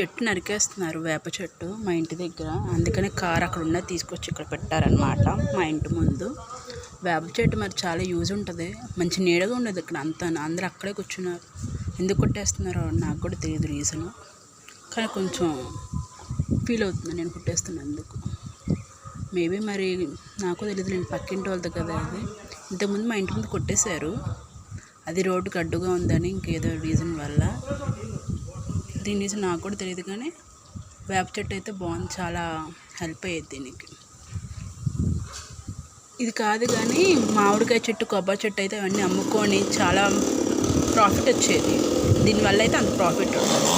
చెట్టు నరికేస్తున్నారు, వేప చెట్టు మా ఇంటి దగ్గర. అందుకని కారు అక్కడ ఉన్నది తీసుకొచ్చి ఇక్కడ పెట్టారనమాట మా ఇంటి ముందు. వేప చెట్టు మరి చాలా యూజ్ ఉంటుంది, మంచి నీడగా ఉండదు ఇక్కడ అంతా. అందరూ అక్కడే కూర్చున్నారు. ఎందుకు కొట్టేస్తున్నారో నాకు కూడా తెలియదు రీజను, కానీ కొంచెం ఫీల్ అవుతుంది నేను కొట్టేస్తున్నందుకు. మేబీ మరి నాకు తెలియదు, నేను పక్కింటి వాళ్ళది కదా అది. ఇంతకుముందు మా ఇంటి ముందు కొట్టేశారు, అది రోడ్డుకి అడ్డుగా ఉందని ఇంకేదో రీజన్ వల్ల. దీని రీజన్ నాకు కూడా తెలియదు, కానీ వేప చెట్టు అయితే బాగుంది, చాలా హెల్ప్ అయ్యేది దీనికి. ఇది కాదు కానీ మామిడికాయ చెట్టు, కొబ్బరి చెట్టు అయితే అవన్నీ అమ్ముకొని చాలా ప్రాఫిట్ వచ్చేది. దీనివల్ల అయితే అంత ప్రాఫిట్ ఉంటుంది.